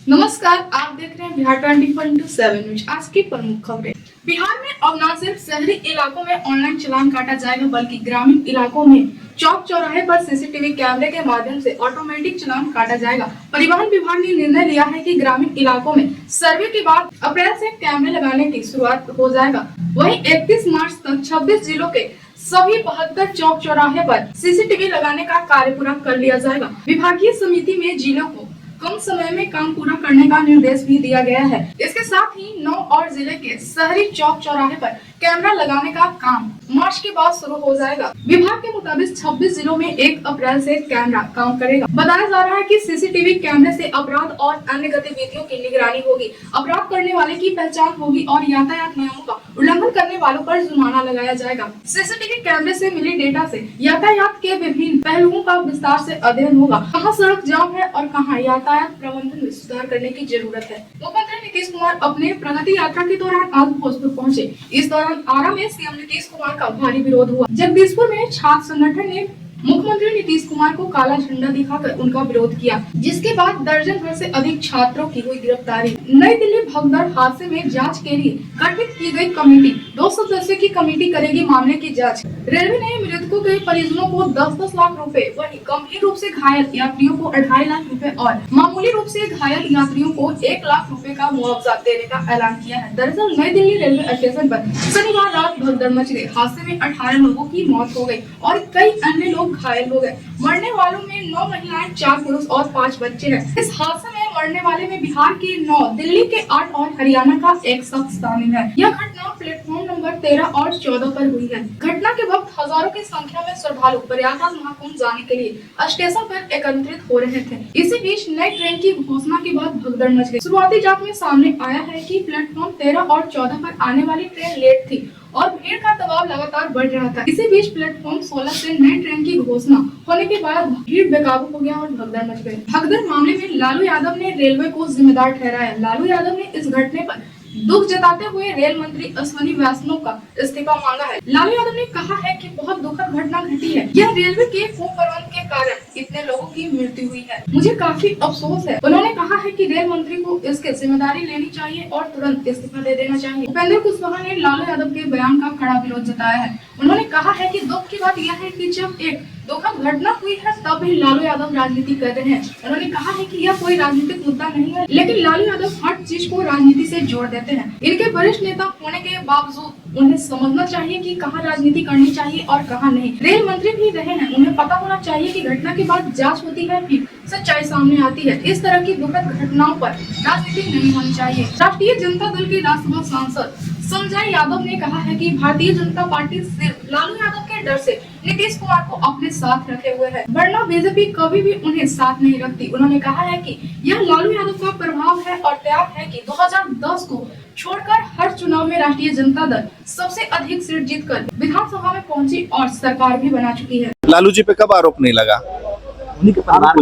नमस्कार, आप देख रहे हैं बिहार 24/7 न्यूज। आज की प्रमुख खबरें। बिहार में अब न सिर्फ शहरी इलाकों में ऑनलाइन चालान काटा जाएगा, बल्कि ग्रामीण इलाकों में चौक चौराहे पर सीसीटीवी कैमरे के माध्यम से ऑटोमेटिक चालान काटा जाएगा। परिवहन विभाग ने निर्णय लिया है कि ग्रामीण इलाकों में सर्वे के बाद अप्रैल से कैमरे लगाने की शुरुआत हो जाएगा। वहीं 31 मार्च तक 26 जिलों के सभी 72 चौक चौराहे पर सीसीटीवी लगाने का कार्य पूरा कर लिया जाएगा। विभागीय समिति में जिलों को कम समय में काम पूरा करने का निर्देश भी दिया गया है। इसके साथ ही 9 और जिले के शहरी चौक चौराहे पर कैमरा लगाने का काम मार्च के बाद शुरू हो जाएगा। विभाग के मुताबिक 26 जिलों में 1 अप्रैल से कैमरा काम करेगा। बताया जा रहा है कि सीसीटीवी कैमरे से अपराध और अन्य गतिविधियों की निगरानी होगी, अपराध करने वाले की पहचान होगी और यातायात नियमों का उल्लंघन करने वालों पर जुर्माना लगाया जाएगा। सीसीटीवी कैमरे से मिले डेटा से यातायात के विभिन्न पहलुओं का विस्तार से अध्ययन होगा। कहाँ सड़क जाम है और कहाँ यातायात प्रबंधन में सुधार करने की जरूरत है। मुख्यमंत्री नीतीश कुमार अपने प्रगति यात्रा के दौरान आज भोजपुर पहुँचे। इस दौरान आरा में सीएम नीतीश कुमार का भारी विरोध हुआ। जगदीशपुर में छात्र संगठन ने मुख्यमंत्री नीतीश कुमार को काला झंडा दिखाकर उनका विरोध किया, जिसके बाद दर्जन भर से अधिक छात्रों की हुई गिरफ्तारी। नई दिल्ली भगदड़ हादसे में जांच के लिए गठित की गई कमेटी 2 सदस्यों की कमेटी करेगी मामले की जांच। रेलवे ने मृतकों के परिजनों को 10-10 लाख रुपए, वहीं गंभीर रूप से घायल यात्रियों को 2.5 लाख रुपए और मामूली रूप से घायल यात्रियों को 1 लाख रुपए का मुआवजा देने का ऐलान किया है। दरअसल नई दिल्ली रेलवे स्टेशन पर शनिवार रात भगदड़ मच गई। हादसे में 18 लोगों की मौत हो गई और कई अन्य लोग घायल हो गए। मरने वालों में 9 महिलाएं, 4 पुरुष और 5 बच्चे हैं। इस हादसे में मरने वाले में बिहार के 9, दिल्ली के 8 और हरियाणा का 1 शख्स शामिल है। यह घटना प्लेटफॉर्म नंबर 13 और 14 पर हुई है। घटना के वक्त हजारों की संख्या में श्रद्धालु प्रयागराज महाकुंभ जाने के लिए स्टेशन पर एकत्रित हो रहे थे। इसी बीच नई ट्रेन की घोषणा के बाद भगदड़ मच गई। शुरुआती जांच में सामने आया है कि प्लेटफॉर्म 13 और 14 पर आने वाली ट्रेन लेट थी और भीड़ का दबाव लगातार बढ़ रहा था। इसी बीच प्लेटफॉर्म 16 से नई ट्रेन की घोषणा होने के बाद भीड़ बेकाबू हो गया और भगदड़ मच गई। भगदड़ मामले में लालू यादव ने रेलवे को जिम्मेदार ठहराया। लालू यादव ने इस घटने पर दुख जताते हुए रेल मंत्री अश्विनी वैष्णव का इस्तीफा मांगा है। लालू यादव ने कहा है कि बहुत दुखद घटना घटी है। यह रेलवे के कुप्रबंधन के कारण इतने लोगों की मृत्यु हुई है। मुझे काफी अफसोस है। उन्होंने कहा है कि रेल मंत्री को इसकी जिम्मेदारी लेनी चाहिए और तुरंत इस्तीफा दे देना चाहिए। उपेंद्र कुशवाहा ने लालू यादव के बयान का कड़ा विरोध जताया है। उन्होंने कहा है कि दुख की बात यह है कि जब एक दुखद घटना हुई है तब भी लालू यादव राजनीति कर रहे हैं। उन्होंने कहा है कि यह कोई राजनीतिक मुद्दा नहीं है, लेकिन लालू यादव हर चीज को राजनीति से जोड़ देते हैं। इनके वरिष्ठ नेता होने के बावजूद उन्हें समझना चाहिए कि कहाँ राजनीति करनी चाहिए और कहाँ नहीं। रेल मंत्री भी रहे हैं, उन्हें पता होना चाहिए कि घटना के बाद जांच होती है, फिर सच्चाई सामने आती है। इस तरह की दुखद घटनाओं पर राजनीति नहीं होनी चाहिए। राष्ट्रीय जनता दल के राज्यसभा सांसद संजय यादव ने कहा है कि भारतीय जनता पार्टी सिर्फ लालू यादव के डर से नीतीश कुमार को अपने साथ रखे हुए है, वरना बीजेपी कभी भी उन्हें साथ नहीं रखती। उन्होंने कहा है कि यह लालू यादव का प्रभाव है और त्याग है कि 2010 को छोड़कर हर चुनाव में राष्ट्रीय जनता दल सबसे अधिक सीट जीतकर विधानसभा में पहुंची और सरकार भी बना चुकी है। लालू जी पे कब आरोप नहीं लगा?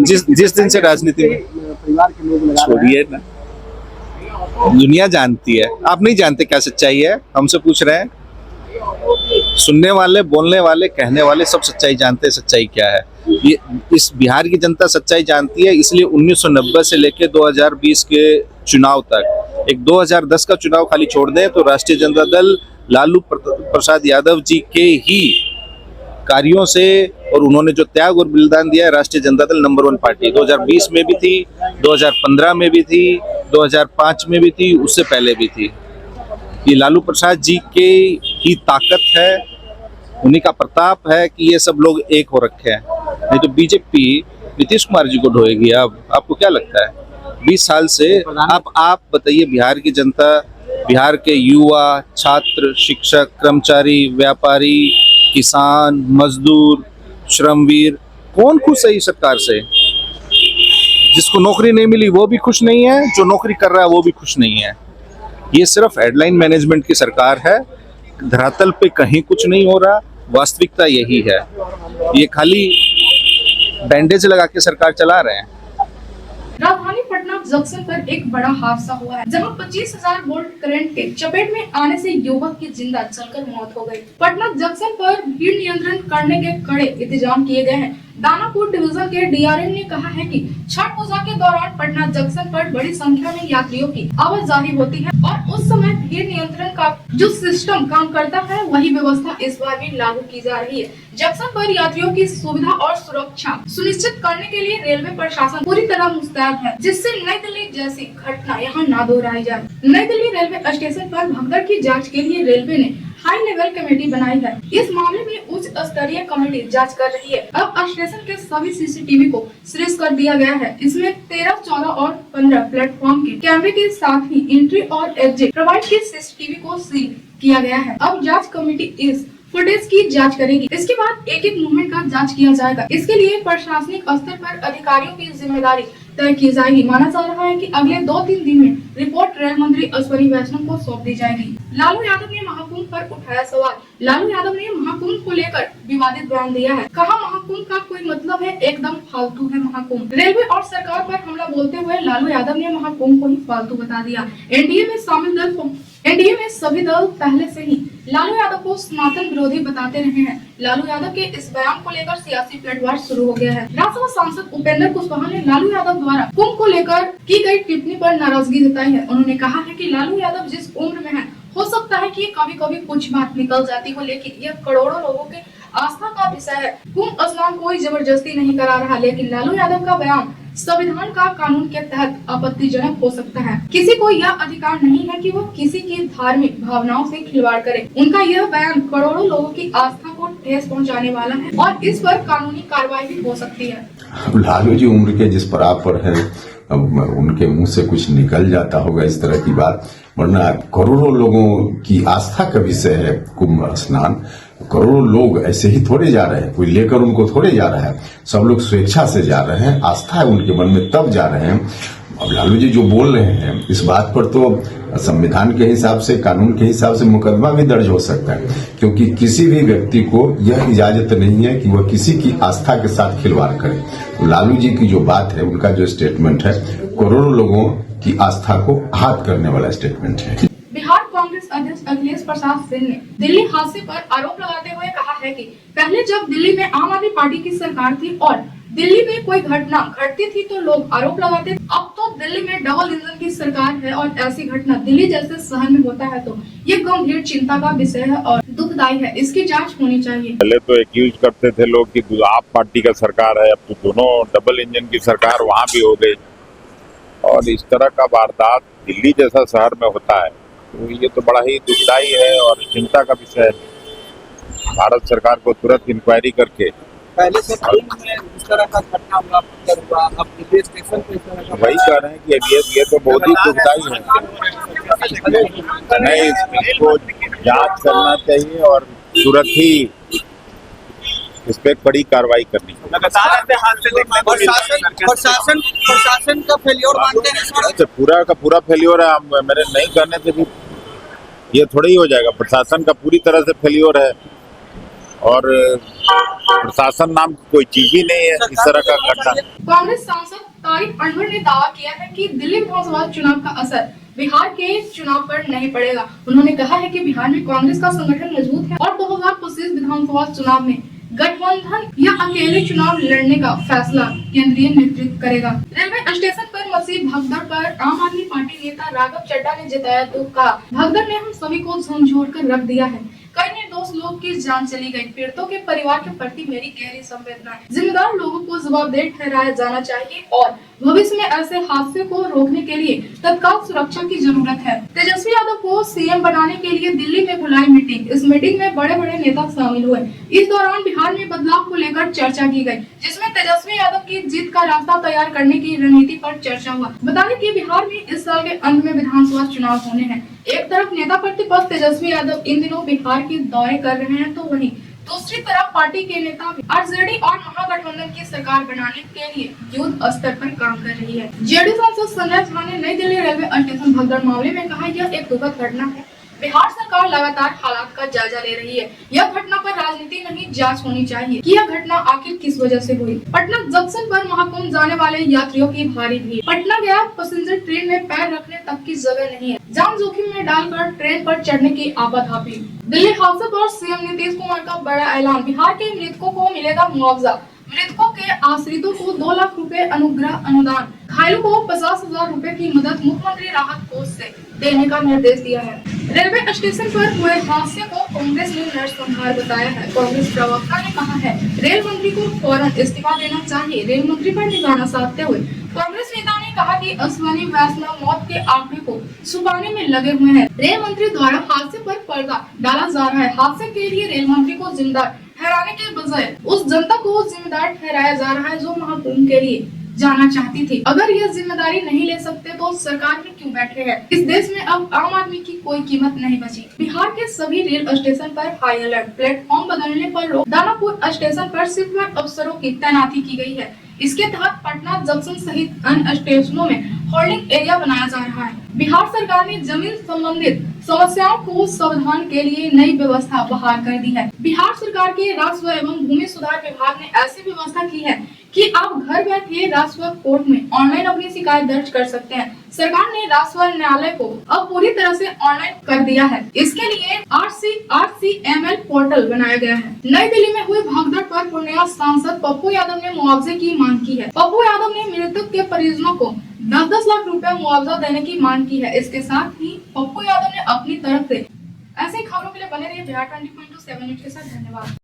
जिस दिन से राजनीति में परिवार के लोग छोड़िए ना, दुनिया जानती है। आप नहीं जानते क्या सच्चाई है? हमसे पूछ रहे हैं। सुनने वाले, बोलने वाले, कहने वाले सब सच्चाई जानते हैं। सच्चाई क्या है? ये इस बिहार की जनता सच्चाई जानती है। इसलिए 1990 से लेकर 2020 के चुनाव तक, एक 2010 का चुनाव खाली छोड़ दें तो राष्ट्रीय जनता दल लालू प्रसाद यादव जी के ही कार्यों से और उन्होंने जो त्याग और बलिदान दिया है, राष्ट्रीय जनता दल नंबर 1 पार्टी 2020 में भी थी, 2015 में भी थी, 2005 में भी थी, उससे पहले भी थी। ये लालू प्रसाद जी के ही ताकत है, उन्हीं का प्रताप है कि ये सब लोग एक हो रखे हैं। नहीं तो बीजेपी नीतीश कुमार जी को ढोएगी। अब आपको क्या लगता है? 20 साल से आप बताइए, बिहार की जनता, बिहार के युवा, छात्र, शिक्षक, कर्मचारी, व्यापारी, किसान, मजदूर, श्रमवीर, कौन खुश है इस सरकार से? जिसको नौकरी नहीं मिली वो भी खुश नहीं है, जो नौकरी कर रहा है वो भी खुश नहीं है। ये सिर्फ हेडलाइन मैनेजमेंट की सरकार है। धरातल पे कहीं कुछ नहीं हो रहा। वास्तविकता यही है। ये खाली बैंडेज लगा के सरकार चला रहे हैं। राजधानी पटना जंक्शन पर एक बड़ा हादसा हुआ है, जहां 25,000 वोल्ट करंट के चपेट में आने से युवक की जिंदा जलकर मौत हो गई। पटना जंक्शन पर भीड़ नियंत्रण करने के कड़े इंतजाम किए गए हैं। दानापुर डिवीजन के डीआरएम ने कहा है कि छठ पूजा के दौरान पटना जंक्शन पर बड़ी संख्या में यात्रियों की आवाजाही होती है और उस समय भीड़ नियंत्रण का जो सिस्टम काम करता है वही व्यवस्था इस बार भी लागू की जा रही है। जंक्शन पर यात्रियों की सुविधा और सुरक्षा सुनिश्चित करने के लिए रेलवे प्रशासन पूरी तरह मुस्तैद है, जिससे नई दिल्ली जैसी घटना यहाँ न दोहराई जाए। नई दिल्ली रेलवे स्टेशन पर भगदड़ की जांच के लिए रेलवे ने हाई लेवल कमेटी बनाई है। इस मामले में उच्च स्तरीय कमेटी जांच कर रही है। अब स्टेशन के सभी सीसीटीवी को सीज कर दिया गया है। इसमें 13, 14 और 15 प्लेटफॉर्म के कैमरे के साथ ही एंट्री और एग्जिट प्रोवाइड के सीसीटीवी को सील किया गया है। अब जांच कमेटी इस फुटेज की जांच करेगी। इसके बाद एक एक मूवमेंट का जांच किया जाएगा। इसके लिए प्रशासनिक स्तर पर अधिकारियों की जिम्मेदारी तय की जाएगी। माना जा रहा है कि अगले 2-3 दिन में रिपोर्ट रेल मंत्री अश्विनी वैष्णव को सौंप दी जाएगी। लालू यादव ने महाकुंभ पर उठाया सवाल। लालू यादव ने महाकुंभ को लेकर विवादित बयान दिया है। कहा महाकुंभ का कोई मतलब है, एकदम फालतू है महाकुंभ। रेलवे और सरकार पर हमला बोलते हुए लालू यादव ने महाकुंभ को ही फालतू बता दिया। एनडीए में सभी दल पहले से ही लालू यादव को सनातन विरोधी बताते रहे हैं। लालू यादव के इस बयान को लेकर सियासी पलटवार शुरू हो गया है। राज्यसभा सांसद उपेंद्र कुशवाहा ने लालू यादव द्वारा कुंभ को लेकर की गई टिप्पणी पर नाराजगी जताई है। उन्होंने कहा है कि लालू यादव जिस उम्र में है, हो सकता है कि कभी कभी कुछ बात निकल जाती हो, लेकिन यह करोड़ों लोगों के आस्था का विषय है। कुंभ स्नान कोई जबरदस्ती नहीं करा रहा, लेकिन लालू यादव का बयान संविधान का कानून के तहत आपत्तिजनक हो सकता है। किसी को यह अधिकार नहीं है कि वह किसी की धार्मिक भावनाओं से खिलवाड़ करे। उनका यह बयान करोड़ों लोगों की आस्था को ठेस पहुंचाने वाला है और इस पर कानूनी कार्रवाई भी हो सकती है। लालू जी उम्र के जिस पड़ाव पर है, उनके मुंह से कुछ निकल जाता होगा इस तरह की बात, वरना करोड़ों लोगों की आस्था का विषय है कुंभ स्नान। करोड़ों लोग ऐसे ही थोड़े जा रहे हैं, कोई लेकर उनको थोड़े जा रहा है। सब लोग स्वेच्छा से जा रहे हैं, आस्था है उनके मन में तब जा रहे हैं। अब लालू जी जो बोल रहे हैं इस बात पर तो संविधान के हिसाब से, कानून के हिसाब से मुकदमा भी दर्ज हो सकता है, क्योंकि किसी भी व्यक्ति को यह इजाजत नहीं है कि वह किसी की आस्था के साथ खिलवाड़ करे। तो लालू जी की जो बात है, उनका जो स्टेटमेंट है, करोड़ों लोगों की आस्था को आहत करने वाला स्टेटमेंट है। बिहार कांग्रेस अध्यक्ष अखिलेश प्रसाद सिंह ने दिल्ली हादसे पर आरोप लगाते हुए कहा है कि पहले जब दिल्ली में आम आदमी पार्टी की सरकार थी और दिल्ली में कोई घटना घटती थी तो लोग आरोप लगाते थे। अब तो दिल्ली में डबल इंजन की सरकार है और ऐसी घटना दिल्ली जैसे शहर में होता है तो ये गंभीर चिंता का विषय है और दुखदायी है। इसकी जांच होनी चाहिए। पहले तो एक्यूज करते थे लोग कि आप पार्टी का सरकार है, अब तो दोनों डबल इंजन की सरकार वहाँ भी हो गई और इस तरह का वारदात दिल्ली जैसा शहर में होता है तो ये तो बड़ा ही दुखदायी है और चिंता का विषय है। भारत सरकार को तुरंत इंक्वायरी करके पहले से इस तरह का घटना हुआ, अब दिल्ली स्टेशन पे वही कह रहे हैं कि अब ये तो बहुत ही दुखदायी है। नहीं, इसको जांच करना चाहिए और तुरंत ही इस पे कड़ी कार्रवाई करनी चाहिए। प्रशासन का फेलियर मानते हैं सर? अच्छा, पूरा का पूरा फेलियर है। मेरे नहीं करने से भी ये थोड़ा ही हो जाएगा। प्रशासन का पूरी तरह से फेलियर है और प्रशासन नाम की कोई चीज ही नहीं है इस तरह का घटना। कांग्रेस सांसद तारिक अनवर ने दावा किया है कि दिल्ली विधानसभा चुनाव का असर बिहार के चुनाव पर नहीं पड़ेगा। उन्होंने कहा है कि बिहार में कांग्रेस का संगठन मजबूत है और 2025 विधानसभा चुनाव में गठबंधन या अकेले चुनाव लड़ने का फैसला केंद्रीय नेतृत्व करेगा। रेलवे स्टेशन पर मची भगदड़ पर आम आदमी पार्टी नेता राघव चड्ढा ने जताया दुख। कहा, भगदड़ ने हम सभी को झंझोड़ कर रख दिया है। कई निर्दोष लोग की जान चली गई। पीड़ितों के परिवार के प्रति मेरी गहरी संवेदना है। जिम्मेदार लोगों को जवाबदेह ठहराया जाना चाहिए और भविष्य में ऐसे हादसे को रोकने के लिए तत्काल सुरक्षा की जरूरत है। तेजस्वी यादव को सीएम बनाने के लिए दिल्ली में बुलाई मीटिंग। इस मीटिंग में बड़े बड़े नेता शामिल हुए। इस दौरान बिहार में बदलाव को लेकर चर्चा की गई, जिसमें तेजस्वी यादव की जीत का रास्ता तैयार करने की रणनीति पर चर्चा हुआ। बता दें कि बिहार में इस साल के अंत में विधानसभा चुनाव होने हैं। एक तरफ नेता प्रतिपक्ष तेजस्वी यादव इन दिनों बिहार के दौरे कर रहे हैं तो वहीं दूसरी तरफ पार्टी के नेता आरजेडी और महागठबंधन की सरकार बनाने के लिए युद्ध स्तर पर काम कर रही है। जेडीयू सांसद संजय झा ने नई दिल्ली रेलवे स्टेशन भगदड़ मामले में कहा, यह एक दुखद घटना है। बिहार सरकार लगातार हालात का जायजा ले रही है। यह घटना पर राजनीति नहीं, जांच होनी चाहिए कि यह घटना आखिर किस वजह से हुई। पटना जंक्शन पर महाकुंभ जाने वाले यात्रियों की भारी भीड़। पटना गया पैसेंजर ट्रेन में पैर रखने तक की जगह नहीं है। जान जोखिम में डालकर ट्रेन पर चढ़ने की आपाधापी। दिल्ली हादसे पर सीएम नीतीश कुमार का बड़ा ऐलान, बिहार के मृतकों को मिलेगा मुआवजा। मृतकों के आश्रितों को 2 लाख रुपए अनुग्रह अनुदान, घायलों को 50,000 रुपए की मदद मुख्यमंत्री राहत कोष से देने का निर्देश दिया है। रेलवे स्टेशन पर हुए हादसे को कांग्रेस ने नरसंहार बताया है। कांग्रेस प्रवक्ता ने कहा है रेल मंत्री को फौरन इस्तीफा देना चाहिए। रेल मंत्री पर निशाना साधते हुए कांग्रेस नेता ने कहा कि अश्विनी वैष्णव मौत के आंकड़े को छुपाने में लगे हुए हैं। रेल मंत्री द्वारा हादसे पर पर्दा डाला जा रहा है। हादसे के लिए रेल मंत्री को जिम्मेदार ठहराने के बजाय उस जनता को जिम्मेदार ठहराया जा रहा है जो महाकुंभ के लिए जाना चाहती थी। अगर यह जिम्मेदारी नहीं ले सकते तो सरकार में क्यों बैठे हैं? इस देश में अब आम आदमी की कोई कीमत नहीं बची। बिहार के सभी रेल स्टेशन पर हाई अलर्ट, प्लेटफॉर्म बदलने पर रोक। दानापुर स्टेशन पर शिफ्टवार अफसरों की तैनाती की गई है। इसके तहत पटना जंक्शन सहित अन्य स्टेशनों में होल्डिंग एरिया बनाया जा रहा है। बिहार सरकार ने जमीन संबंधित समस्याओं को समाधान के लिए नई व्यवस्था बहाल कर दी है। बिहार सरकार के राजस्व एवं भूमि सुधार विभाग ने ऐसी व्यवस्था की है कि आप घर बैठे राजस्व कोर्ट में ऑनलाइन अपनी शिकायत दर्ज कर सकते हैं। सरकार ने राजस्व न्यायालय को अब पूरी तरह से ऑनलाइन कर दिया है। इसके लिए RCML पोर्टल बनाया गया है। नई दिल्ली में हुई भगदड़ पर पूर्णिया सांसद पप्पू यादव ने मुआवजे की मांग की है। पप्पू यादव ने मृतक के परिजनों को 10-10 लाख रुपए मुआवजा देने की मांग की है। इसके साथ ही पप्पू यादव ने अपनी तरफ से ऐसी खबरों के लिए बने रहिए बिहार 20.7 न्यूज के साथ। धन्यवाद।